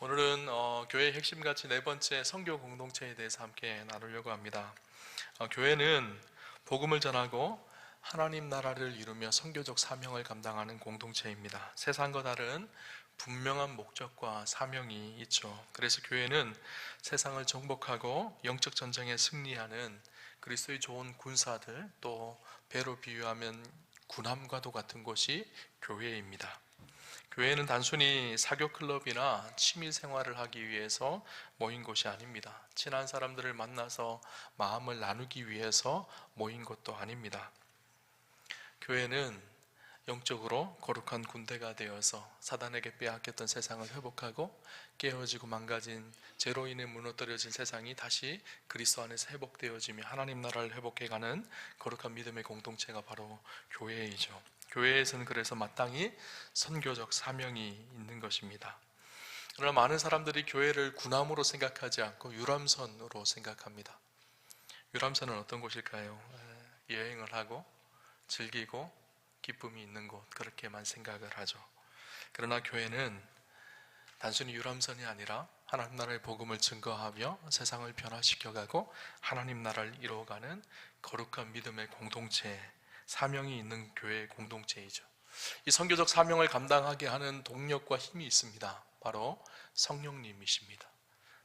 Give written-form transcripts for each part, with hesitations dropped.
오늘은 교회의 핵심가치 네 번째 선교 공동체에 대해서 함께 나누려고 합니다. 교회는 복음을 전하고 하나님 나라를 이루며 선교적 사명을 감당하는 공동체입니다. 세상과 다른 분명한 목적과 사명이 있죠. 그래서 교회는 세상을 정복하고 영적 전쟁에 승리하는 그리스도의 좋은 군사들, 또 배로 비유하면 군함과도 같은 곳이 교회입니다. 교회는 단순히 사교 클럽이나 취미 생활을 하기 위해서 모인 곳이 아닙니다. 친한 사람들을 만나서 마음을 나누기 위해서 모인 것도 아닙니다. 교회는 영적으로 거룩한 군대가 되어서 사단에게 빼앗겼던 세상을 회복하고 깨어지고 망가진 죄로 인해 무너뜨려진 세상이 다시 그리스도 안에서 회복되어지며 하나님 나라를 회복해가는 거룩한 믿음의 공동체가 바로 교회이죠. 교회에서는 그래서 마땅히 선교적 사명이 있는 것입니다. 그러나 많은 사람들이 교회를 군함으로 생각하지 않고 유람선으로 생각합니다. 유람선은 어떤 곳일까요? 여행을 하고 즐기고 기쁨이 있는 곳, 그렇게만 생각을 하죠. 그러나 교회는 단순히 유람선이 아니라 하나님 나라의 복음을 증거하며 세상을 변화시켜가고 하나님 나라를 이루어가는 거룩한 믿음의 공동체, 사명이 있는 교회의 공동체이죠. 이 선교적 사명을 감당하게 하는 동력과 힘이 있습니다. 바로 성령님이십니다.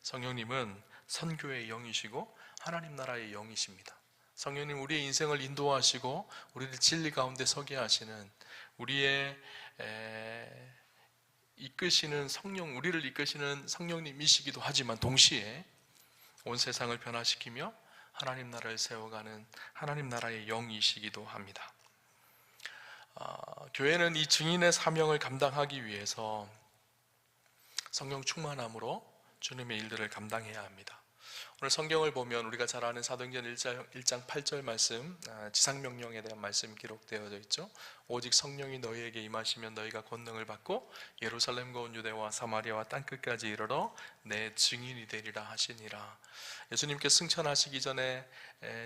성령님은 선교의 영이시고 하나님 나라의 영이십니다. 성령님, 우리의 인생을 인도하시고 우리를 진리 가운데 서게 하시는, 우리의 이끄시는 성령, 우리를 이끄시는 성령님이시기도 하지만 동시에 온 세상을 변화시키며 하나님 나라를 세워가는 하나님 나라의 영이시기도 합니다. 교회는 이 증인의 사명을 감당하기 위해서 성령 충만함으로 주님의 일들을 감당해야 합니다. 오늘 성경을 보면 우리가 잘 아는 사도행전 1장 8절 말씀, 지상명령에 대한 말씀이 기록되어져 있죠. 오직 성령이 너희에게 임하시면 너희가 권능을 받고 예루살렘과 온 유대와 사마리아와 땅끝까지 이르러 내 증인이 되리라 하시니라. 예수님께 승천하시기 전에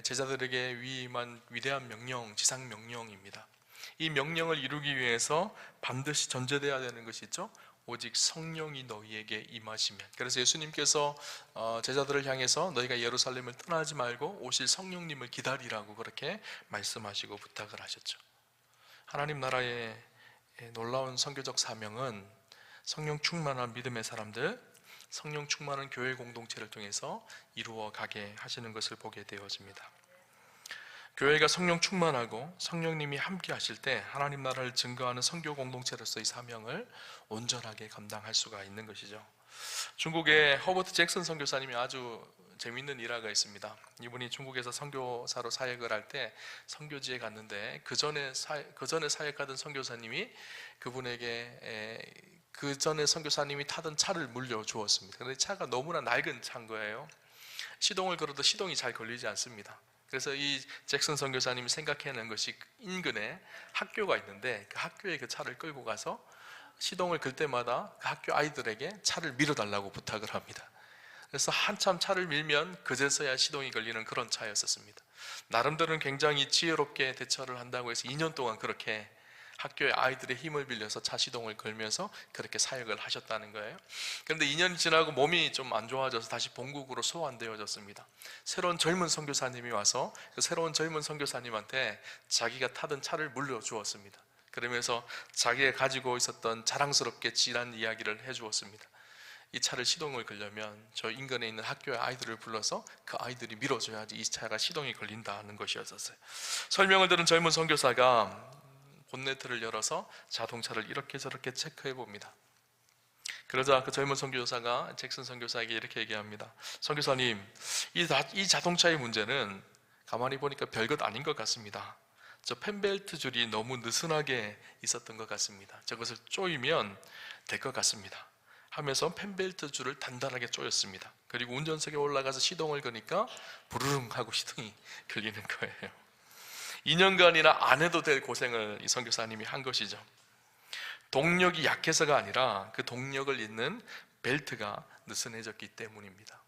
제자들에게 위임한 위대한 명령, 지상명령입니다. 이 명령을 이루기 위해서 반드시 전제되어야 되는 것이 있죠. 오직 성령이 너희에게 임하시면. 그래서 예수님께서 제자들을 향해서 너희가 예루살렘을 떠나지 말고 오실 성령님을 기다리라고 그렇게 말씀하시고 부탁을 하셨죠. 하나님 나라의 놀라운 선교적 사명은 성령 충만한 믿음의 사람들, 성령 충만한 교회 공동체를 통해서 이루어 가게 하시는 것을 보게 되어집니다. 교회가 성령 충만하고 성령님이 함께 하실 때 하나님 나라를 증거하는 선교 공동체로서의 사명을 온전하게 감당할 수가 있는 것이죠. 중국의 허버트 잭슨 선교사님이 아주 재미있는 일화가 있습니다. 이분이 중국에서 선교사로 사역을 할 때 선교지에 갔는데 그 전에 사역하던 선교사님이 그분에게 그 전에 선교사님이 타던 차를 물려주었습니다. 그런데 차가 너무나 낡은 차인 거예요. 시동을 걸어도 시동이 잘 걸리지 않습니다. 그래서 이 잭슨 선교사님이 생각해낸 것이 인근에 학교가 있는데 그 학교에 그 차를 끌고 가서 시동을 걸 때마다 그 학교 아이들에게 차를 밀어달라고 부탁을 합니다. 그래서 한참 차를 밀면 그제서야 시동이 걸리는 그런 차였었습니다. 나름대로는 굉장히 지혜롭게 대처를 한다고 해서 2년 동안 그렇게 학교의 아이들의 힘을 빌려서 차 시동을 걸면서 그렇게 사역을 하셨다는 거예요. 그런데 2년이 지나고 몸이 좀 안 좋아져서 다시 본국으로 소환되어졌습니다. 새로운 젊은 선교사님이 와서 그 새로운 젊은 선교사님한테 자기가 타던 차를 물려주었습니다. 그러면서 자기가 가지고 있었던 자랑스럽게 지난 이야기를 해주었습니다. 이 차를 시동을 걸려면 저 인근에 있는 학교의 아이들을 불러서 그 아이들이 밀어줘야지 이 차가 시동이 걸린다는 것이었어요. 설명을 들은 젊은 선교사가 본네트를 열어서 자동차를 이렇게 저렇게 체크해 봅니다. 그러자 그 젊은 선교사가 잭슨 선교사에게 이렇게 얘기합니다. 선교사님, 이 자동차의 문제는 가만히 보니까 별것 아닌 것 같습니다. 저 펜벨트 줄이 너무 느슨하게 있었던 것 같습니다. 저것을 조이면 될 것 같습니다 하면서 펜벨트 줄을 단단하게 조였습니다. 그리고 운전석에 올라가서 시동을 거니까 부르릉 하고 시동이 걸리는 거예요. 2년간이나 안 해도 될 고생을 이 선교사님이 한 것이죠. 동력이 약해서가 아니라 그 동력을 잇는 벨트가 느슨해졌기 때문입니다.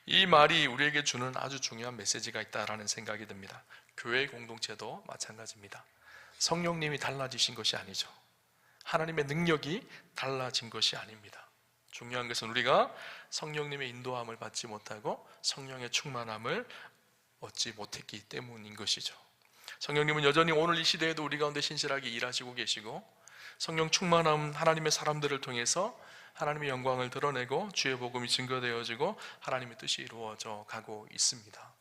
이 말이 우리에게 주는 아주 중요한 메시지가 있다라는 생각이 듭니다. 교회 공동체도 마찬가지입니다. 성령님이 달라지신 것이 아니죠. 하나님의 능력이 달라진 것이 아닙니다. 중요한 것은 우리가 성령님의 인도함을 받지 못하고 성령의 충만함을 얻지 못했기 때문인 것이죠. 성령님은 여전히 오늘 이 시대에도 우리 가운데 신실하게 일하시고 계시고, 성령 충만함 하나님의 사람들을 통해서 하나님의 영광을 드러내고 주의 복음이 증거되어지고 하나님의 뜻이 이루어져 가고 있습니다.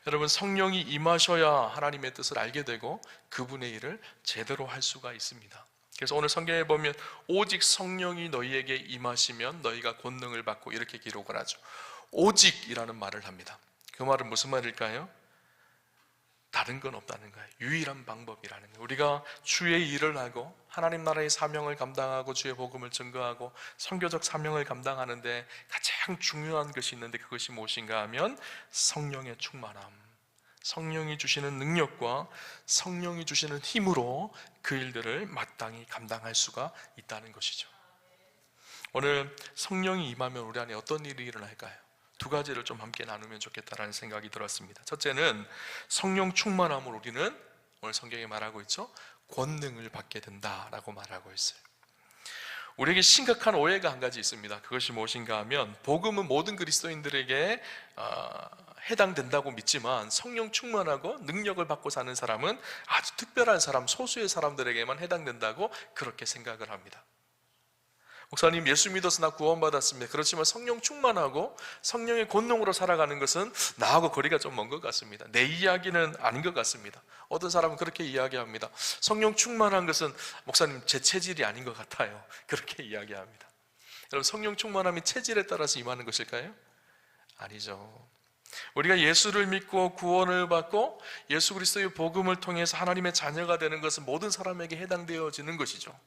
여러분, 성령이 임하셔야 하나님의 뜻을 알게 되고 그분의 일을 제대로 할 수가 있습니다. 그래서 오늘 성경에 보면 오직 성령이 너희에게 임하시면 너희가 권능을 받고 이렇게 기록을 하죠. 오직이라는 말을 합니다. 그 말은 무슨 말일까요? 다른 건 없다는 거예요. 유일한 방법이라는 거예요. 우리가 주의 일을 하고 하나님 나라의 사명을 감당하고 주의 복음을 증거하고 선교적 사명을 감당하는데 가장 중요한 것이 있는데, 그것이 무엇인가 하면 성령의 충만함, 성령이 주시는 능력과 성령이 주시는 힘으로 그 일들을 마땅히 감당할 수가 있다는 것이죠. 오늘 성령이 임하면 우리 안에 어떤 일이 일어날까요? 두 가지를 좀 함께 나누면 좋겠다라는 생각이 들었습니다. 첫째는 성령 충만함으로 우리는 오늘 성경에 말하고 있죠, 권능을 받게 된다라고 말하고 있어요. 우리에게 심각한 오해가 한 가지 있습니다. 그것이 무엇인가 하면 복음은 모든 그리스도인들에게 해당된다고 믿지만 성령 충만하고 능력을 받고 사는 사람은 아주 특별한 사람, 소수의 사람들에게만 해당된다고 그렇게 생각을 합니다. 목사님, 예수 믿어서 나 구원받았습니다. 그렇지만 성령 충만하고 성령의 권능으로 살아가는 것은 나하고 거리가 좀 먼 것 같습니다. 내 이야기는 아닌 것 같습니다. 어떤 사람은 그렇게 이야기합니다. 성령 충만한 것은 목사님 제 체질이 아닌 것 같아요. 그렇게 이야기합니다. 여러분, 성령 충만함이 체질에 따라서 임하는 것일까요? 아니죠. 우리가 예수를 믿고 구원을 받고 예수 그리스도의 복음을 통해서 하나님의 자녀가 되는 것은 모든 사람에게 해당되어지는 것이죠.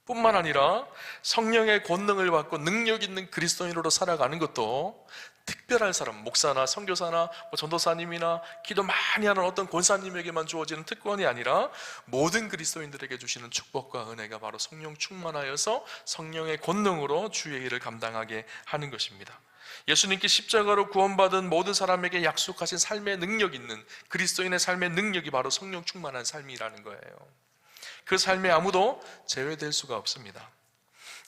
뿐만 아니라 성령의 권능을 받고 능력 있는 그리스도인으로 살아가는 것도 특별한 사람, 목사나 선교사나 전도사님이나 기도 많이 하는 어떤 권사님에게만 주어지는 특권이 아니라 모든 그리스도인들에게 주시는 축복과 은혜가 바로 성령 충만하여서 성령의 권능으로 주의 일을 감당하게 하는 것입니다. 예수님께 십자가로 구원받은 모든 사람에게 약속하신 삶의 능력 있는 그리스도인의 삶의 능력이 바로 성령 충만한 삶이라는 거예요. 그 삶에 아무도 제외될 수가 없습니다.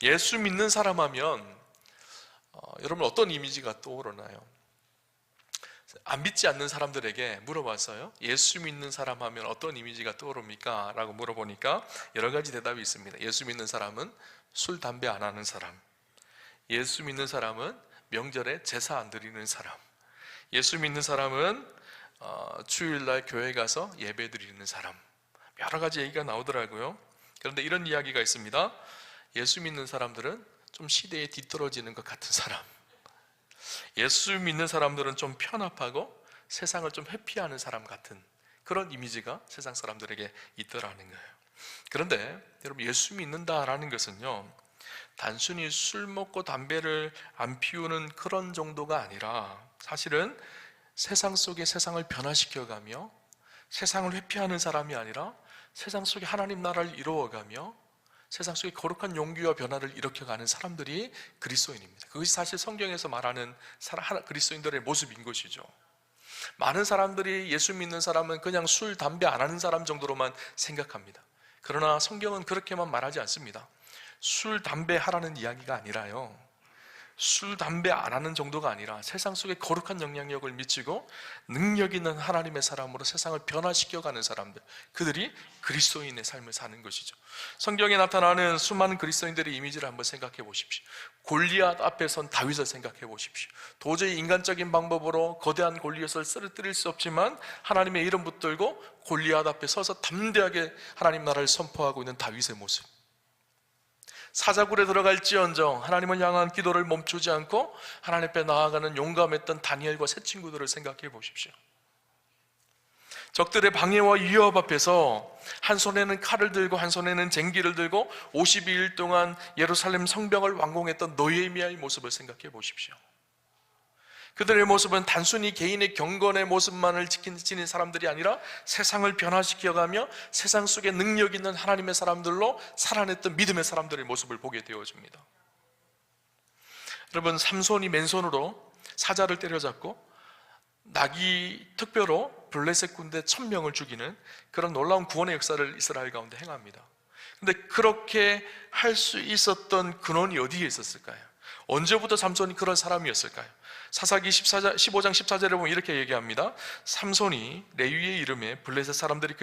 예수 믿는 사람 하면 여러분 어떤 이미지가 떠오르나요? 안 믿지 않는 사람들에게 물어봤어요. 예수 믿는 사람 하면 어떤 이미지가 떠오릅니까? 라고 물어보니까 여러 가지 대답이 있습니다. 예수 믿는 사람은 술, 담배 안 하는 사람, 예수 믿는 사람은 명절에 제사 안 드리는 사람, 예수 믿는 사람은 주일날 교회 가서 예배 드리는 사람, 여러 가지 얘기가 나오더라고요. 그런데 이런 이야기가 있습니다. 예수 믿는 사람들은 좀 시대에 뒤떨어지는 것 같은 사람, 예수 믿는 사람들은 좀 편합하고 세상을 좀 회피하는 사람 같은 그런 이미지가 세상 사람들에게 있더라는 거예요. 그런데 여러분, 예수 믿는다라는 것은요, 단순히 술 먹고 담배를 안 피우는 그런 정도가 아니라 사실은 세상 속에 세상을 변화시켜가며 세상을 회피하는 사람이 아니라 세상 속에 하나님 나라를 이루어가며 세상 속에 거룩한 용기와 변화를 일으켜가는 사람들이 그리스도인입니다. 그것이 사실 성경에서 말하는 그리스도인들의 모습인 것이죠. 많은 사람들이 예수 믿는 사람은 그냥 술, 담배 안 하는 사람 정도로만 생각합니다. 그러나 성경은 그렇게만 말하지 않습니다. 술, 담배 하라는 이야기가 아니라요, 술, 담배 안 하는 정도가 아니라 세상 속에 거룩한 영향력을 미치고 능력 있는 하나님의 사람으로 세상을 변화시켜가는 사람들, 그들이 그리스도인의 삶을 사는 것이죠. 성경에 나타나는 수많은 그리스도인들의 이미지를 한번 생각해 보십시오. 골리앗 앞에 선 다윗을 생각해 보십시오. 도저히 인간적인 방법으로 거대한 골리앗을 쓰러뜨릴 수 없지만 하나님의 이름 붙들고 골리앗 앞에 서서 담대하게 하나님 나라를 선포하고 있는 다윗의 모습, 사자굴에 들어갈지언정 하나님을 향한 기도를 멈추지 않고 하나님 앞에 나아가는 용감했던 다니엘과 세 친구들을 생각해 보십시오. 적들의 방해와 위협 앞에서 한 손에는 칼을 들고 한 손에는 쟁기를 들고 52일 동안 예루살렘 성벽을 완공했던 느헤미야의 모습을 생각해 보십시오. 그들의 모습은 단순히 개인의 경건의 모습만을 지키는 사람들이 아니라 세상을 변화시켜가며 세상 속에 능력 있는 하나님의 사람들로 살아냈던 믿음의 사람들의 모습을 보게 되어집니다. 여러분, 삼손이 맨손으로 사자를 때려잡고 나귀 특별로 블레셋 군대 1000명을 죽이는 그런 놀라운 구원의 역사를 이스라엘 가운데 행합니다. 근데 그렇게 할 수 있었던 근원이 어디에 있었을까요? 언제부터 삼손이 그런 사람이었을까요? 사사기 15장 14절에 보면 이렇게 얘기합니다. 삼손이 레위의 이름에 블레셋 사람들이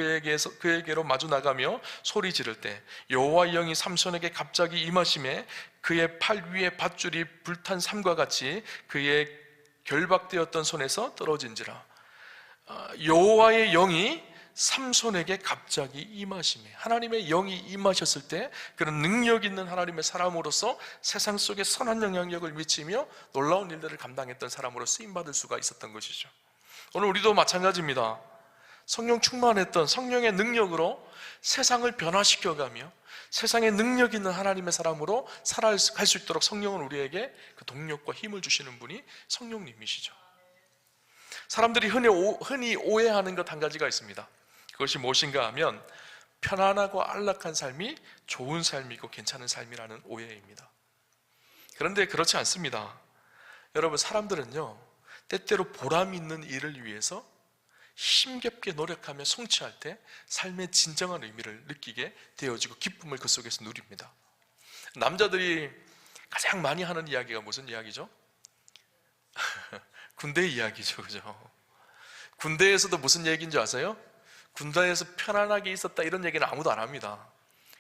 그에게로 마주 나가며 소리 지를 때 여호와의 영이 삼손에게 갑자기 임하심에 그의 팔 위에 밧줄이 불탄 삼과 같이 그의 결박되었던 손에서 떨어진지라. 여호와의 영이 삼손에게 갑자기 임하심에, 하나님의 영이 임하셨을 때 그런 능력 있는 하나님의 사람으로서 세상 속에 선한 영향력을 미치며 놀라운 일들을 감당했던 사람으로 쓰임받을 수가 있었던 것이죠. 오늘 우리도 마찬가지입니다. 성령 충만했던 성령의 능력으로 세상을 변화시켜가며 세상에 능력 있는 하나님의 사람으로 살아갈 수 있도록 성령은 우리에게 그 동력과 힘을 주시는 분이 성령님이시죠. 사람들이 흔히 오해하는 것 한 가지가 있습니다. 그것이 무엇인가 하면 편안하고 안락한 삶이 좋은 삶이고 괜찮은 삶이라는 오해입니다. 그런데 그렇지 않습니다. 여러분, 사람들은요 때때로 보람 있는 일을 위해서 힘겹게 노력하며 성취할 때 삶의 진정한 의미를 느끼게 되어지고 기쁨을 그 속에서 누립니다. 남자들이 가장 많이 하는 이야기가 무슨 이야기죠? 군대 이야기죠, 그죠? 군대에서도 무슨 얘기인 줄 아세요? 군대에서 편안하게 있었다 이런 얘기는 아무도 안 합니다.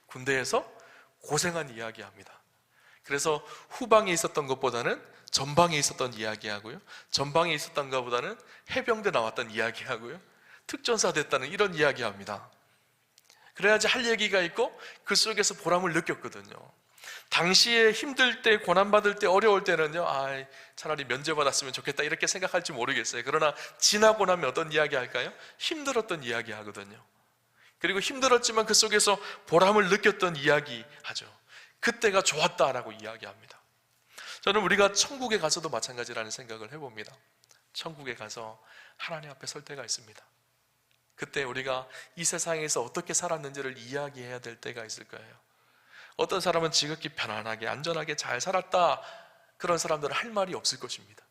군대에서 고생한 이야기 합니다. 그래서 후방에 있었던 것보다는 전방에 있었던 이야기 하고요, 전방에 있었던 것보다는 해병대 나왔던 이야기 하고요, 특전사 됐다는 이런 이야기 합니다. 그래야지 할 얘기가 있고 그 속에서 보람을 느꼈거든요. 당시에 힘들 때, 고난받을 때, 어려울 때는요, 차라리 면제받았으면 좋겠다 이렇게 생각할지 모르겠어요. 그러나 지나고 나면 어떤 이야기 할까요? 힘들었던 이야기 하거든요. 그리고 힘들었지만 그 속에서 보람을 느꼈던 이야기 하죠. 그때가 좋았다라고 이야기합니다. 저는 우리가 천국에 가서도 마찬가지라는 생각을 해봅니다. 천국에 가서 하나님 앞에 설 때가 있습니다. 그때 우리가 이 세상에서 어떻게 살았는지를 이야기해야 될 때가 있을 거예요. 어떤 사람은 지극히 편안하게 안전하게 잘 살았다, 그런 사람들은 할 말이 없을 것입니다.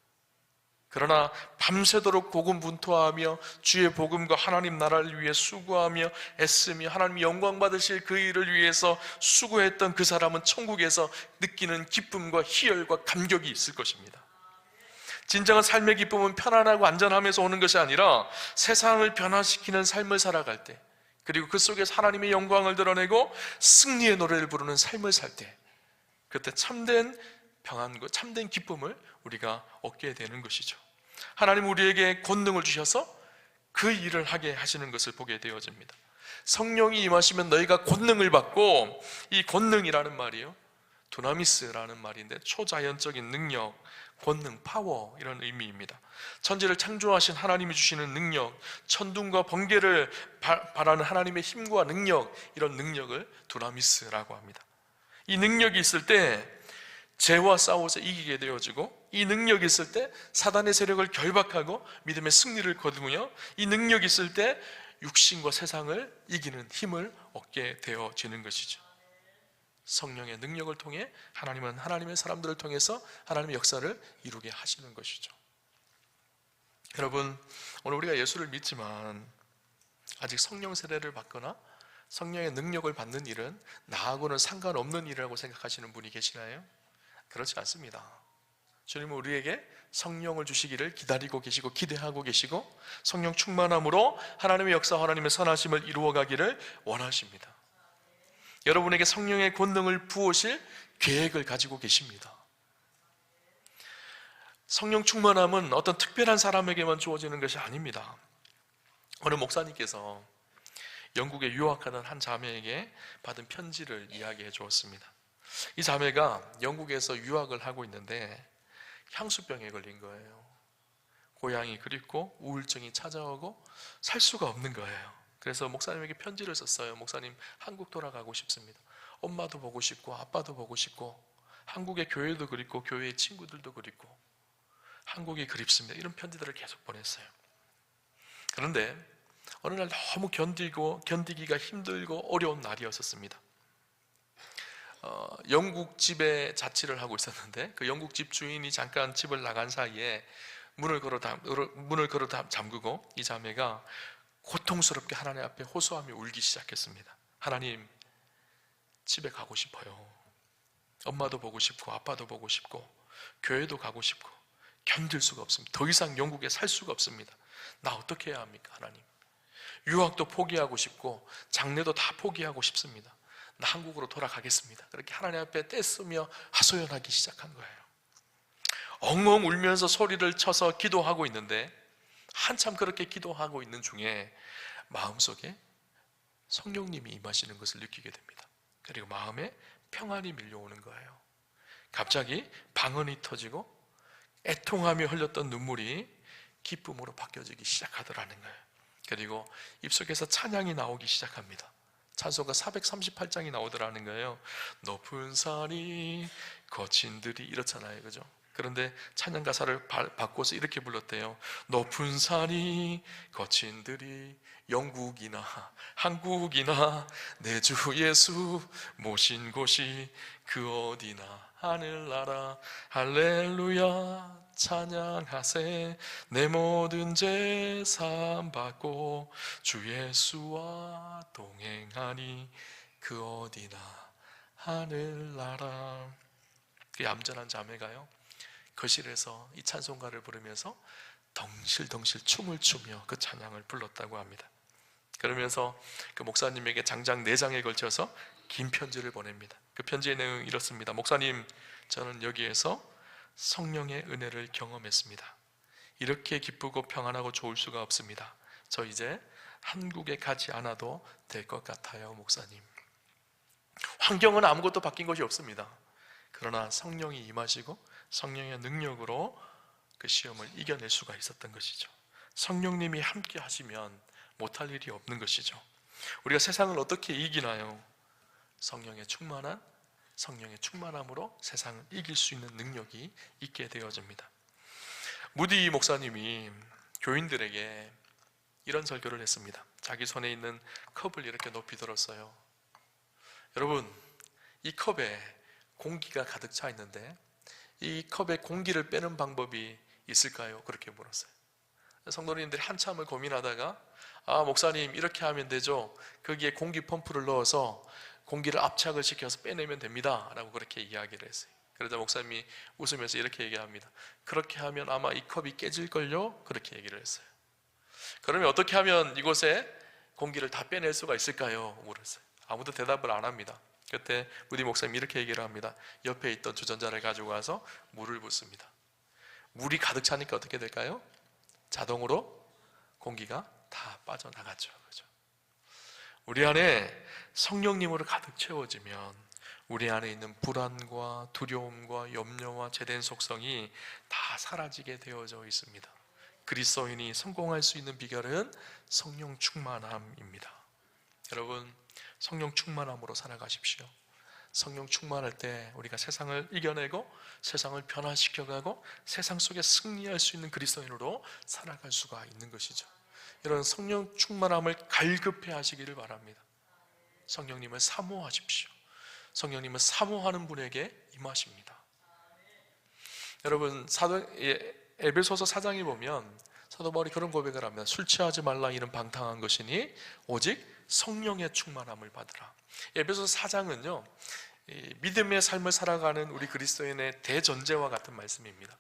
그러나 밤새도록 고군분투하며 주의 복음과 하나님 나라를 위해 수고하며 애쓰며 하나님이 영광 받으실 그 일을 위해서 수고했던 그 사람은 천국에서 느끼는 기쁨과 희열과 감격이 있을 것입니다. 진정한 삶의 기쁨은 편안하고 안전하면서 오는 것이 아니라 세상을 변화시키는 삶을 살아갈 때, 그리고 그 속에서 하나님의 영광을 드러내고 승리의 노래를 부르는 삶을 살 때, 그때 참된 평안과 참된 기쁨을 우리가 얻게 되는 것이죠. 하나님 우리에게 권능을 주셔서 그 일을 하게 하시는 것을 보게 되어집니다. 성령이 임하시면 너희가 권능을 받고, 이 권능이라는 말이요, 두나미스라는 말인데 초자연적인 능력, 권능, 파워 이런 의미입니다. 천지를 창조하신 하나님이 주시는 능력, 천둥과 번개를 바라는 하나님의 힘과 능력, 이런 능력을 두나미스라고 합니다. 이 능력이 있을 때 죄와 싸워서 이기게 되어지고, 이 능력이 있을 때 사단의 세력을 결박하고 믿음의 승리를 거두며, 이 능력이 있을 때 육신과 세상을 이기는 힘을 얻게 되어지는 것이죠. 성령의 능력을 통해 하나님은 하나님의 사람들을 통해서 하나님의 역사를 이루게 하시는 것이죠. 여러분, 오늘 우리가 예수를 믿지만 아직 성령 세례를 받거나 성령의 능력을 받는 일은 나하고는 상관없는 일이라고 생각하시는 분이 계시나요? 그렇지 않습니다. 주님은 우리에게 성령을 주시기를 기다리고 계시고 기대하고 계시고, 성령 충만함으로 하나님의 역사, 하나님의 선하심을 이루어가기를 원하십니다. 여러분에게 성령의 권능을 부으실 계획을 가지고 계십니다. 성령 충만함은 어떤 특별한 사람에게만 주어지는 것이 아닙니다. 어느 목사님께서 영국에 유학하던 한 자매에게 받은 편지를 이야기해 주었습니다. 이 자매가 영국에서 유학을 하고 있는데 향수병에 걸린 거예요. 고향이 그립고 우울증이 찾아오고 살 수가 없는 거예요. 그래서 목사님에게 편지를 썼어요. 목사님, 한국 돌아가고 싶습니다. 엄마도 보고 싶고 아빠도 보고 싶고 한국의 교회도 그립고 교회의 친구들도 그립고 한국이 그립습니다. 이런 편지들을 계속 보냈어요. 그런데 어느 날 너무 견디기가 힘들고 어려운 날이었었습니다. 영국집에 자취를 하고 있었는데 그 영국집 주인이 잠깐 집을 나간 사이에 문을 걸어 잠그고 이 자매가 고통스럽게 하나님 앞에 호소하며 울기 시작했습니다. 하나님, 집에 가고 싶어요. 엄마도 보고 싶고 아빠도 보고 싶고 교회도 가고 싶고 견딜 수가 없습니다. 더 이상 영국에 살 수가 없습니다. 나 어떻게 해야 합니까 하나님? 유학도 포기하고 싶고 장래도 다 포기하고 싶습니다. 나 한국으로 돌아가겠습니다. 그렇게 하나님 앞에 떼쓰며 하소연하기 시작한 거예요. 엉엉 울면서 소리를 쳐서 기도하고 있는데 한참 그렇게 기도하고 있는 중에 마음속에 성령님이 임하시는 것을 느끼게 됩니다. 그리고 마음에 평안이 밀려오는 거예요. 갑자기 방언이 터지고 애통하며 흘렸던 눈물이 기쁨으로 바뀌어지기 시작하더라는 거예요. 그리고 입속에서 찬양이 나오기 시작합니다. 찬송가 438장이 나오더라는 거예요. 높은 산이 거친 들이 이렇잖아요, 그죠? 그런데 찬양 가사를 바꿔서 이렇게 불렀대요. 높은 산이 거친 들이 영국이나 한국이나 내 주 예수 모신 곳이 그 어디나 하늘나라 할렐루야 찬양하세 내 모든 죄 사함 받고 주 예수와 동행하니 그 어디나 하늘나라. 그 얌전한 자매가요 거실에서 이 찬송가를 부르면서 덩실덩실 춤을 추며 그 찬양을 불렀다고 합니다. 그러면서 그 목사님에게 장장 4장에 걸쳐서 긴 편지를 보냅니다. 그 편지의 내용은 이렇습니다. 목사님, 저는 여기에서 성령의 은혜를 경험했습니다. 이렇게 기쁘고 평안하고 좋을 수가 없습니다. 저 이제 한국에 가지 않아도 될 것 같아요, 목사님. 환경은 아무것도 바뀐 것이 없습니다. 그러나 성령이 임하시고 성령의 능력으로 그 시험을 이겨낼 수가 있었던 것이죠. 성령님이 함께 하시면 못할 일이 없는 것이죠. 우리가 세상을 어떻게 이기나요? 성령의 충만함으로 세상을 이길 수 있는 능력이 있게 되어집니다. 무디 목사님이 교인들에게 이런 설교를 했습니다. 자기 손에 있는 컵을 이렇게 높이 들었어요. 여러분, 이 컵에 공기가 가득 차 있는데 이 컵에 공기를 빼는 방법이 있을까요? 그렇게 물었어요. 성도님들이 한참을 고민하다가 목사님 이렇게 하면 되죠. 거기에 공기 펌프를 넣어서 공기를 압착을 시켜서 빼내면 됩니다 라고 그렇게 이야기를 했어요. 그러자 목사님이 웃으면서 이렇게 얘기합니다. 그렇게 하면 아마 이 컵이 깨질걸요? 그렇게 얘기를 했어요. 그러면 어떻게 하면 이곳에 공기를 다 빼낼 수가 있을까요? 물었어요. 아무도 대답을 안 합니다. 그때 무디 목사님이 이렇게 얘기를 합니다. 옆에 있던 주전자를 가지고 와서 물을 붓습니다. 물이 가득 차니까 어떻게 될까요? 자동으로 공기가 다 빠져나갔죠. 그렇죠? 우리 안에 성령님으로 가득 채워지면 우리 안에 있는 불안과 두려움과 염려와 죄된 속성이 다 사라지게 되어져 있습니다. 그리스도인이 성공할 수 있는 비결은 성령 충만함입니다. 여러분, 성령 충만함으로 살아가십시오. 성령 충만할 때 우리가 세상을 이겨내고 세상을 변화시켜가고 세상 속에 승리할 수 있는 그리스도인으로 살아갈 수가 있는 것이죠. 이런 성령 충만함을 갈급해 하시기를 바랍니다. 성령님을 사모하십시오. 성령님은 사모하는 분에게 임하십니다. 여러분, 에베소서 4장에 보면 사도 바울이 그런 고백을 합니다. 술 취하지 말라 이는 방탕한 것이니 오직 성령의 충만함을 받으라. 에베소서 4장은요 믿음의 삶을 살아가는 우리 그리스도인의 대전제와 같은 말씀입니다.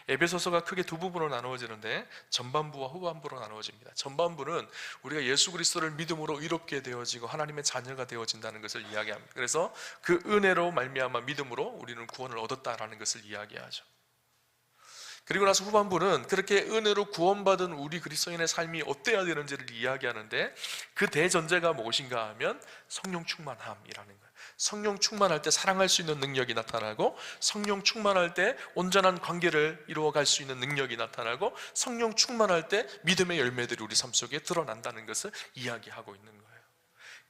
에베소서가 크게 두 부분으로 나누어지는데 전반부와 후반부로 나누어집니다. 전반부는 우리가 예수 그리스도를 믿음으로 의롭게 되어지고 하나님의 자녀가 되어진다는 것을 이야기합니다. 그래서 그 은혜로 말미암아 믿음으로 우리는 구원을 얻었다라는 것을 이야기하죠. 그리고 나서 후반부는 그렇게 은혜로 구원받은 우리 그리스도인의 삶이 어때야 되는지를 이야기하는데 그 대전제가 무엇인가 하면 성령 충만함이라는 거예요. 성령 충만할 때 사랑할 수 있는 능력이 나타나고 성령 충만할 때 온전한 관계를 이루어갈 수 있는 능력이 나타나고 성령 충만할 때 믿음의 열매들이 우리 삶 속에 드러난다는 것을 이야기하고 있는 거예요.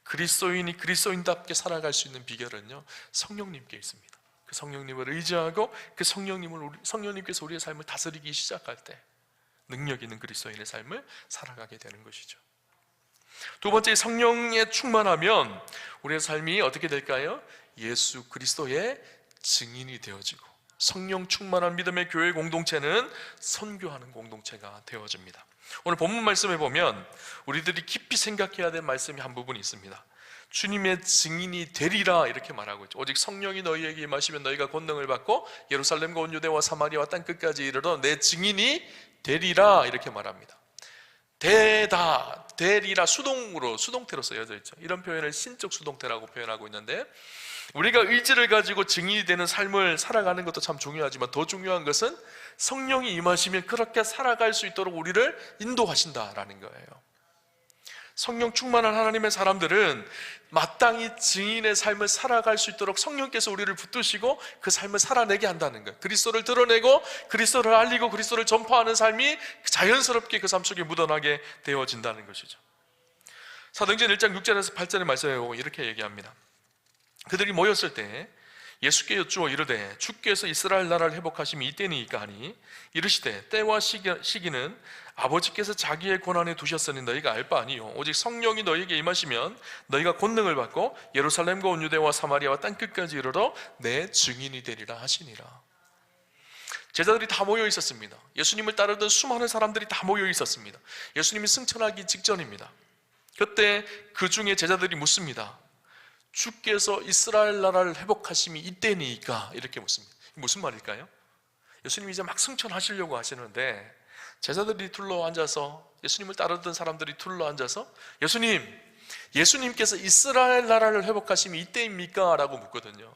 그리스도인이 그리스도인답게 살아갈 수 있는 비결은요 성령님께 있습니다. 그 성령님을 의지하고 그 성령님께서 우리의 삶을 다스리기 시작할 때 능력 있는 그리스도인의 삶을 살아가게 되는 것이죠. 두 번째, 성령에 충만하면 우리의 삶이 어떻게 될까요? 예수 그리스도의 증인이 되어지고 성령 충만한 믿음의 교회 공동체는 선교하는 공동체가 되어집니다. 오늘 본문 말씀에 보면 우리들이 깊이 생각해야 될 말씀이 한 부분이 있습니다. 주님의 증인이 되리라 이렇게 말하고 있죠. 오직 성령이 너희에게 임하시면 너희가 권능을 받고 예루살렘과 온 유대와 사마리아와 땅끝까지 이르러 내 증인이 되리라 이렇게 말합니다. 되리라 수동태로 쓰여져 있죠. 이런 표현을 신적 수동태라고 표현하고 있는데, 우리가 의지를 가지고 증인이 되는 삶을 살아가는 것도 참 중요하지만 더 중요한 것은 성령이 임하시면 그렇게 살아갈 수 있도록 우리를 인도하신다라는 거예요. 성령 충만한 하나님의 사람들은 마땅히 증인의 삶을 살아갈 수 있도록 성령께서 우리를 붙드시고 그 삶을 살아내게 한다는 거예요. 그리스도를 드러내고 그리스도를 알리고 그리스도를 전파하는 삶이 자연스럽게 그 삶 속에 묻어나게 되어진다는 것이죠. 사도행전 1장 6절에서 8절의 말씀에 보면 이렇게 얘기합니다. 그들이 모였을 때 예수께 여쭈어 이르되 주께서 이스라엘 나라를 회복하심이 이때니이까 하니, 이르시되 때와 시기는 아버지께서 자기의 권한에 두셨으니 너희가 알 바 아니요 오직 성령이 너희에게 임하시면 너희가 권능을 받고 예루살렘과 온 유대와 사마리아와 땅끝까지 이르러 내 증인이 되리라 하시니라. 제자들이 다 모여 있었습니다. 예수님을 따르던 수많은 사람들이 다 모여 있었습니다. 예수님이 승천하기 직전입니다. 그때 그 중에 제자들이 묻습니다. 주께서 이스라엘 나라를 회복하심이 이때니까 이렇게 묻습니다. 무슨 말일까요? 예수님이 이제 막 승천하시려고 하시는데 제자들이 둘러앉아서, 예수님을 따르던 사람들이 둘러앉아서 예수님께서 이스라엘 나라를 회복하심이 이때입니까? 라고 묻거든요.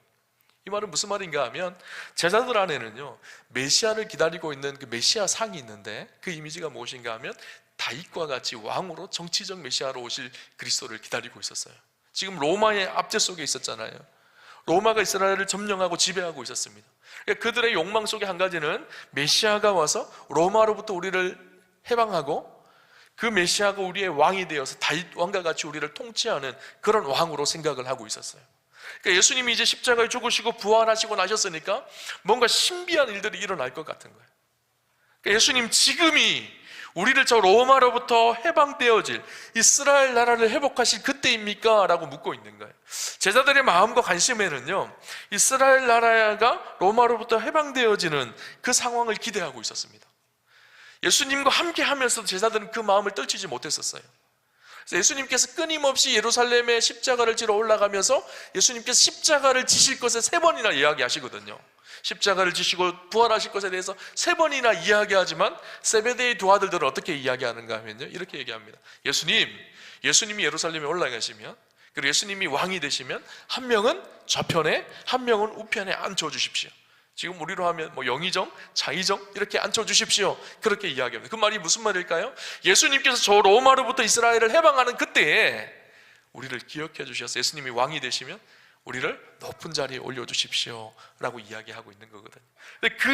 이 말은 무슨 말인가 하면, 제자들 안에는요 메시아를 기다리고 있는 그 메시아 상이 있는데, 그 이미지가 무엇인가 하면 다윗과 같이 왕으로 정치적 메시아로 오실 그리스도를 기다리고 있었어요. 지금 로마의 압제 속에 있었잖아요. 로마가 이스라엘을 점령하고 지배하고 있었습니다. 그들의 욕망 속에 한 가지는 메시아가 와서 로마로부터 우리를 해방하고 그 메시아가 우리의 왕이 되어서 다윗 왕과 같이 우리를 통치하는 그런 왕으로 생각을 하고 있었어요. 그러니까 예수님이 이제 십자가에 죽으시고 부활하시고 나셨으니까 뭔가 신비한 일들이 일어날 것 같은 거예요. 그러니까 예수님 지금이 우리를 저 로마로부터 해방되어질 이스라엘 나라를 회복하실 그때입니까? 라고 묻고 있는 거예요. 제자들의 마음과 관심에는요 이스라엘 나라가 로마로부터 해방되어지는 그 상황을 기대하고 있었습니다. 예수님과 함께 하면서도 제자들은 그 마음을 떨치지 못했었어요. 그래서 예수님께서 끊임없이 예루살렘에 십자가를 지러 올라가면서 예수님께서 십자가를 지실 것을 3번이나 이야기하시거든요. 십자가를 지시고 부활하실 것에 대해서 3번이나 이야기하지만 세베대의 두 아들들은 어떻게 이야기하는가 하면요 이렇게 얘기합니다. 예수님이 예루살렘에 올라가시면, 그리고 예수님이 왕이 되시면 한 명은 좌편에 한 명은 우편에 앉혀주십시오. 지금 우리로 하면 영의정, 자의정 이렇게 앉혀주십시오. 그렇게 이야기합니다. 그 말이 무슨 말일까요? 예수님께서 저 로마로부터 이스라엘을 해방하는 그때에 우리를 기억해 주셔서 예수님이 왕이 되시면 우리를 높은 자리에 올려주십시오 라고 이야기하고 있는 거거든요. 근데 그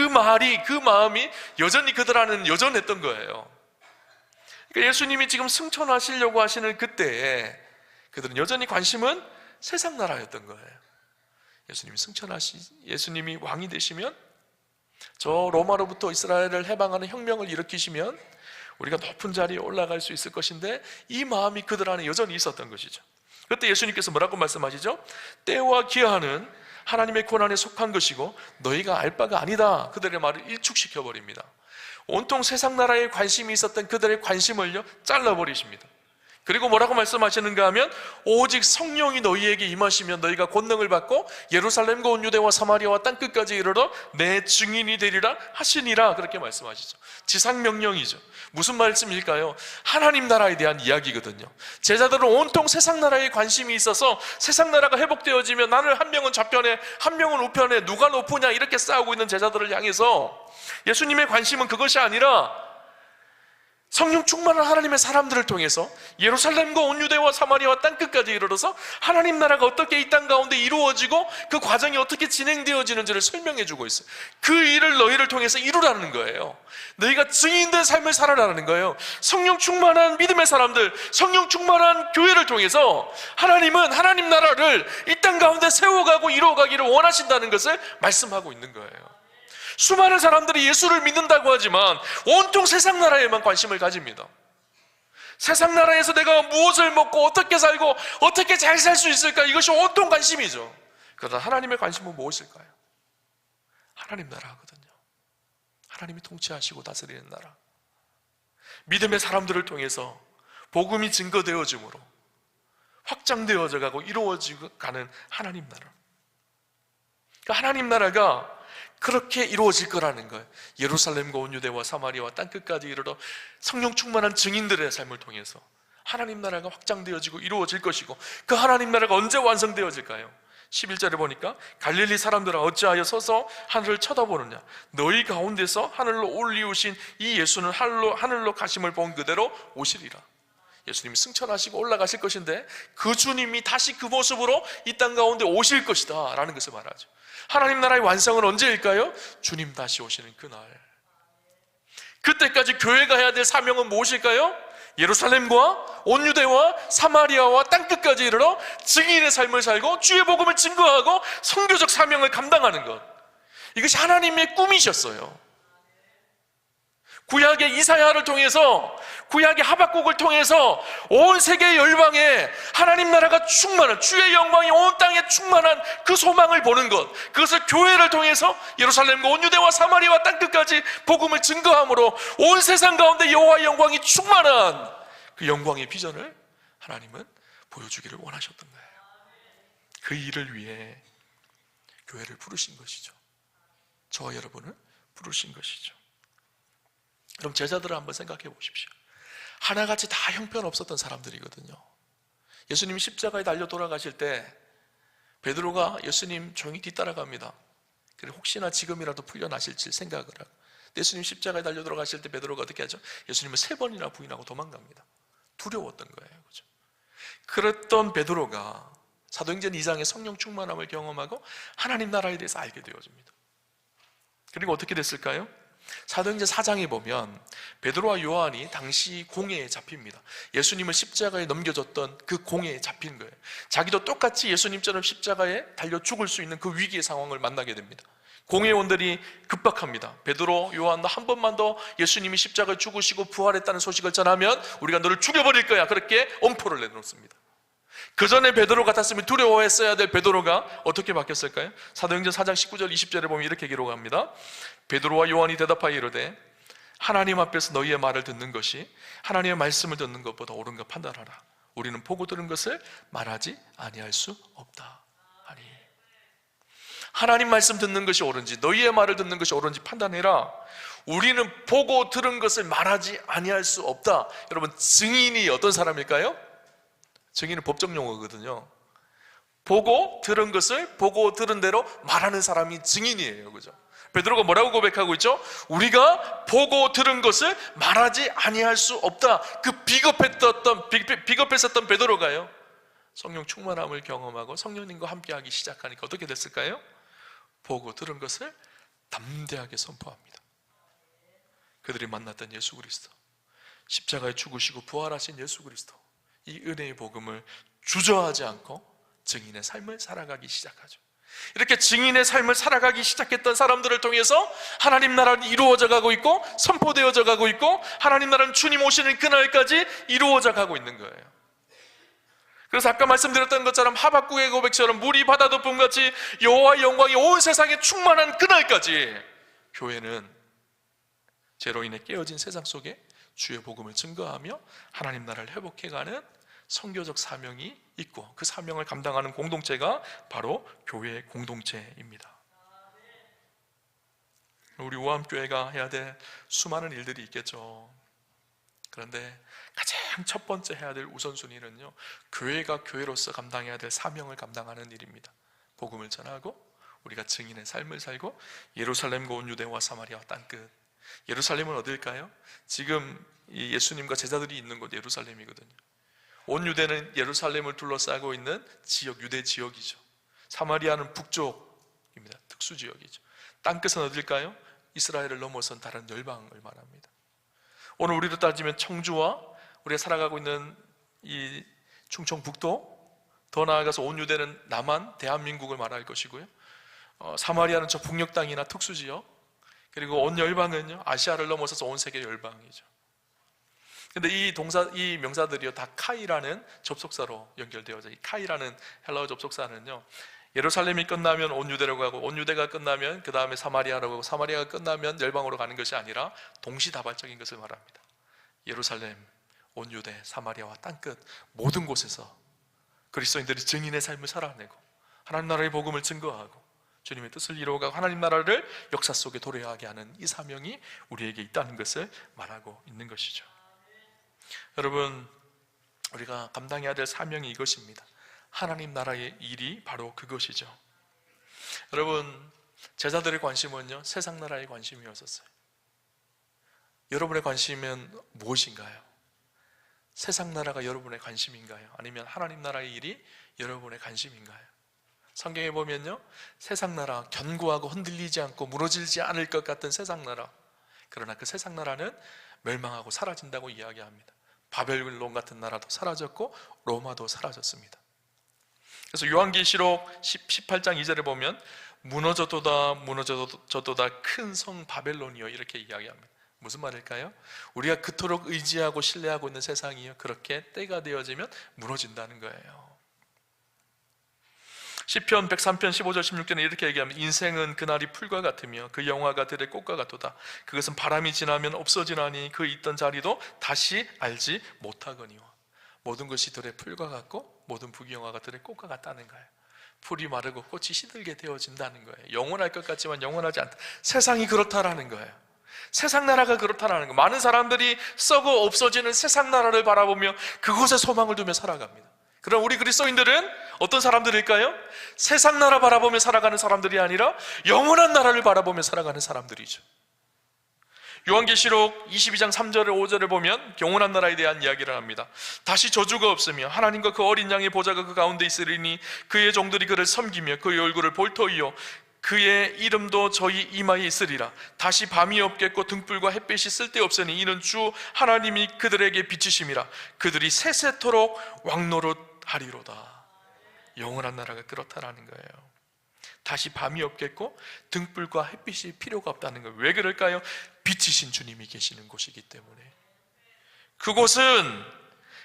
마음이 여전히 그들 안에는 여전했던 거예요. 그러니까 예수님이 지금 승천하시려고 하시는 그때에 그들은 여전히 관심은 세상 나라였던 거예요. 예수님이 왕이 되시면, 저 로마로부터 이스라엘을 해방하는 혁명을 일으키시면 우리가 높은 자리에 올라갈 수 있을 것인데, 이 마음이 그들 안에 여전히 있었던 것이죠. 그때 예수님께서 뭐라고 말씀하시죠? 때와 기한은 하나님의 권한에 속한 것이고 너희가 알 바가 아니다. 그들의 말을 일축시켜 버립니다. 온통 세상 나라에 관심이 있었던 그들의 관심을요 잘라버리십니다. 그리고 뭐라고 말씀하시는가 하면, 오직 성령이 너희에게 임하시면 너희가 권능을 받고 예루살렘과 온 유대와 사마리아와 땅끝까지 이르러 내 증인이 되리라 하시니라. 그렇게 말씀하시죠. 지상명령이죠. 무슨 말씀일까요? 하나님 나라에 대한 이야기거든요. 제자들은 온통 세상 나라에 관심이 있어서 세상 나라가 회복되어지면 나는 한 명은 좌편에 한 명은 우편에 누가 높으냐 이렇게 싸우고 있는 제자들을 향해서 예수님의 관심은 그것이 아니라 성령 충만한 하나님의 사람들을 통해서 예루살렘과 온 유대와 사마리아와 땅끝까지 이르러서 하나님 나라가 어떻게 이 땅 가운데 이루어지고 그 과정이 어떻게 진행되어지는지를 설명해 주고 있어요. 그 일을 너희를 통해서 이루라는 거예요. 너희가 증인된 삶을 살아라는 거예요. 성령 충만한 믿음의 사람들, 성령 충만한 교회를 통해서 하나님은 하나님 나라를 이 땅 가운데 세워가고 이루어가기를 원하신다는 것을 말씀하고 있는 거예요. 수많은 사람들이 예수를 믿는다고 하지만 온통 세상 나라에만 관심을 가집니다. 세상 나라에서 내가 무엇을 먹고 어떻게 살고 어떻게 잘 살 수 있을까, 이것이 온통 관심이죠. 그러나 하나님의 관심은 무엇일까요? 하나님 나라거든요. 하나님이 통치하시고 다스리는 나라. 믿음의 사람들을 통해서 복음이 증거되어짐으로 확장되어져 가고 이루어지고 가는 하나님 나라. 그러니까 하나님 나라가 그렇게 이루어질 거라는 거예요. 예루살렘과 온 유대와 사마리아와 땅끝까지 이르러 성령 충만한 증인들의 삶을 통해서 하나님 나라가 확장되어지고 이루어질 것이고, 그 하나님 나라가 언제 완성되어질까요? 11절에 보니까 갈릴리 사람들아 어찌하여 서서 하늘을 쳐다보느냐, 너희 가운데서 하늘로 올리우신 이 예수는 하늘로 가심을 본 그대로 오시리라. 예수님이 승천하시고 올라가실 것인데 그 주님이 다시 그 모습으로 이 땅 가운데 오실 것이다 라는 것을 말하죠. 하나님 나라의 완성은 언제일까요? 주님 다시 오시는 그날. 그때까지 교회가 해야 될 사명은 무엇일까요? 예루살렘과 온 유대와 사마리아와 땅끝까지 이르러 증인의 삶을 살고 주의 복음을 증거하고 선교적 사명을 감당하는 것, 이것이 하나님의 꿈이셨어요. 구약의 이사야를 통해서, 구약의 하박국을 통해서 온 세계 열방에 하나님 나라가 충만한, 주의 영광이 온 땅에 충만한 그 소망을 보는 것, 그것을 교회를 통해서 예루살렘과 온 유대와 사마리아와 땅끝까지 복음을 증거함으로 온 세상 가운데 여호와의 영광이 충만한 그 영광의 비전을 하나님은 보여주기를 원하셨던 거예요. 그 일을 위해 교회를 부르신 것이죠. 저와 여러분을 부르신 것이죠. 그럼 제자들을 한번 생각해 보십시오. 하나같이 다 형편없었던 사람들이거든요. 예수님이 십자가에 달려 돌아가실 때 베드로가 예수님 조용히 뒤따라갑니다. 그래 혹시나 지금이라도 풀려나실지 생각을 하고, 예수님 십자가에 달려 돌아가실 때 베드로가 어떻게 하죠? 예수님을 3번이나 부인하고 도망갑니다. 두려웠던 거예요. 그렇죠? 그랬던 베드로가 사도행전 2장의 성령 충만함을 경험하고 하나님 나라에 대해서 알게 되어집니다. 그리고 어떻게 됐을까요? 사도행전 4장에 보면 베드로와 요한이 당시 공회에 잡힙니다. 예수님을 십자가에 넘겨줬던 그 공회에 잡힌 거예요. 자기도 똑같이 예수님처럼 십자가에 달려 죽을 수 있는 그 위기의 상황을 만나게 됩니다. 공회원들이 급박합니다. 베드로, 요한도 한 번만 더 예수님이 십자가에 죽으시고 부활했다는 소식을 전하면 우리가 너를 죽여버릴 거야, 그렇게 엄포를 내놓습니다. 그 전에 베드로 같았으면 두려워했어야 될 베드로가 어떻게 바뀌었을까요? 사도행전 4장 19절 20절에 보면 이렇게 기록합니다. 베드로와 요한이 대답하여 이르되 하나님 앞에서 너희의 말을 듣는 것이 하나님의 말씀을 듣는 것보다 옳은가 판단하라. 우리는 보고 들은 것을 말하지 아니할 수 없다 하니. 하나님 말씀 듣는 것이 옳은지 너희의 말을 듣는 것이 옳은지 판단해라. 우리는 보고 들은 것을 말하지 아니할 수 없다. 여러분, 증인이 어떤 사람일까요? 증인은 법적 용어거든요. 보고 들은 것을 보고 들은 대로 말하는 사람이 증인이에요. 그죠? 베드로가 뭐라고 고백하고 있죠? 우리가 보고 들은 것을 말하지 아니할 수 없다. 그 비겁했었던 베드로가요, 성령 충만함을 경험하고 성령님과 함께하기 시작하니까 어떻게 됐을까요? 보고 들은 것을 담대하게 선포합니다. 그들이 만났던 예수 그리스도, 십자가에 죽으시고 부활하신 예수 그리스도, 이 은혜의 복음을 주저하지 않고 증인의 삶을 살아가기 시작하죠. 이렇게 증인의 삶을 살아가기 시작했던 사람들을 통해서 하나님 나라는 이루어져 가고 있고 선포되어져 가고 있고, 하나님 나라는 주님 오시는 그날까지 이루어져 가고 있는 거예요. 그래서 아까 말씀드렸던 것처럼 하박국의 고백처럼 물이 바다 덮음같이 여호와의 영광이 온 세상에 충만한 그날까지 교회는 죄로 인해 깨어진 세상 속에 주의 복음을 증거하며 하나님 나라를 회복해가는 선교적 사명이 있고, 그 사명을 감당하는 공동체가 바로 교회 공동체입니다. 우리 우암교회가 해야 될 수많은 일들이 있겠죠. 그런데 가장 첫 번째 해야 될 우선순위는요, 교회가 교회로서 감당해야 될 사명을 감당하는 일입니다. 복음을 전하고 우리가 증인의 삶을 살고 예루살렘과 온 유대와 사마리아와 땅끝. 예루살렘은 어딜까요? 지금 이 예수님과 제자들이 있는 곳 예루살렘이거든요. 온 유대는 예루살렘을 둘러싸고 있는 지역, 유대 지역이죠. 사마리아는 북쪽입니다. 특수 지역이죠. 땅끝은 어딜까요? 이스라엘을 넘어선 다른 열방을 말합니다. 오늘 우리로 따지면 청주와 우리가 살아가고 있는 이 충청북도, 더 나아가서 온 유대는 남한 대한민국을 말할 것이고요, 사마리아는 저 북녘 땅이나 특수 지역, 그리고 온 열방은요 아시아를 넘어서서 온 세계 열방이죠. 근데 이 명사들이요 다 카이라는 접속사로 연결되어져. 이 카이라는 헬라어 접속사는요, 예루살렘이 끝나면 온 유대로 가고, 온 유대가 끝나면 그 다음에 사마리아로 가고, 사마리아가 끝나면 열방으로 가는 것이 아니라 동시다발적인 것을 말합니다. 예루살렘, 온 유대, 사마리아와 땅끝 모든 곳에서 그리스도인들이 증인의 삶을 살아내고 하나님 나라의 복음을 증거하고 주님의 뜻을 이루어가고 하나님 나라를 역사 속에 도래하게 하는 이 사명이 우리에게 있다는 것을 말하고 있는 것이죠. 여러분, 우리가 감당해야 될 사명이 이것입니다. 하나님 나라의 일이 바로 그것이죠. 여러분, 제자들의 관심은요, 세상 나라의 관심이었었어요. 여러분의 관심은 무엇인가요? 세상 나라가 여러분의 관심인가요? 아니면 하나님 나라의 일이 여러분의 관심인가요? 성경에 보면요, 세상 나라, 견고하고 흔들리지 않고 무너지지 않을 것 같은 세상 나라, 그러나 그 세상 나라는 멸망하고 사라진다고 이야기합니다. 바벨론 같은 나라도 사라졌고 로마도 사라졌습니다. 그래서 요한계시록 18장 2절에 보면 무너졌도다 무너졌도다 큰 성 바벨론이요, 이렇게 이야기합니다. 무슨 말일까요? 우리가 그토록 의지하고 신뢰하고 있는 세상이요, 그렇게 때가 되어지면 무너진다는 거예요. 시편 103편 15절 16절에 이렇게 얘기합니다. 인생은 그날이 풀과 같으며 그 영화가 들의 꽃과 같도다. 그것은 바람이 지나면 없어지나니 그 있던 자리도 다시 알지 못하거니와. 모든 것이 들의 풀과 같고 모든 부귀영화가 들의 꽃과 같다는 거예요. 풀이 마르고 꽃이 시들게 되어진다는 거예요. 영원할 것 같지만 영원하지 않다. 세상이 그렇다라는 거예요. 세상 나라가 그렇다라는 거예요. 많은 사람들이 썩어 없어지는 세상 나라를 바라보며 그곳에 소망을 두며 살아갑니다. 그럼 우리 그리스도인들은 어떤 사람들일까요? 세상 나라 바라보며 살아가는 사람들이 아니라 영원한 나라를 바라보며 살아가는 사람들이죠. 요한계시록 22장 3절에 5절을 보면 영원한 나라에 대한 이야기를 합니다. 다시 저주가 없으며 하나님과 그 어린 양의 보좌가 그 가운데 있으리니 그의 종들이 그를 섬기며 그의 얼굴을 볼 터이요 그의 이름도 저희 이마에 있으리라. 다시 밤이 없겠고 등불과 햇빛이 쓸데없으니 이는 주 하나님이 그들에게 비치심이라. 그들이 세세토록 왕노릇하리로다. 영원한 나라가 그렇다라는 거예요. 다시 밤이 없겠고 등불과 햇빛이 필요가 없다는 거예요. 왜 그럴까요? 빛이신 주님이 계시는 곳이기 때문에. 그곳은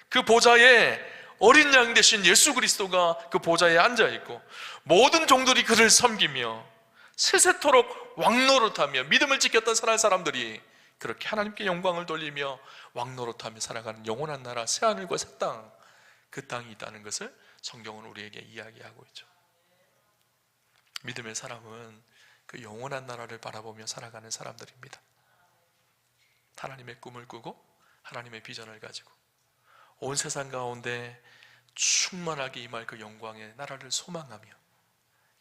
그 보좌에 어린 양 대신 예수 그리스도가 그 보좌에 앉아있고 모든 종들이 그를 섬기며 세세토록 왕노릇하며 믿음을 지켰던 사람들이 그렇게 하나님께 영광을 돌리며 왕노릇하며 살아가는 영원한 나라, 새하늘과 새 땅, 그 땅이 있다는 것을 성경은 우리에게 이야기하고 있죠. 믿음의 사람은 그 영원한 나라를 바라보며 살아가는 사람들입니다. 하나님의 꿈을 꾸고 하나님의 비전을 가지고 온 세상 가운데 충만하게 임할 그 영광의 나라를 소망하며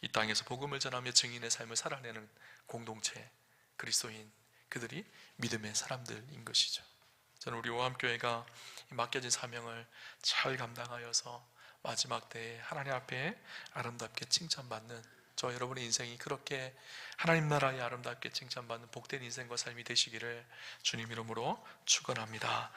이 땅에서 복음을 전하며 증인의 삶을 살아내는 공동체, 그리스도인, 그들이 믿음의 사람들인 것이죠. 저는 우리 오함교회가 맡겨진 사명을 잘 감당하여서 마지막 때에 하나님 앞에 아름답게 칭찬받는 저 여러분의 인생이 그렇게 하나님 나라에 아름답게 칭찬받는 복된 인생과 삶이 되시기를 주님 이름으로 축원합니다.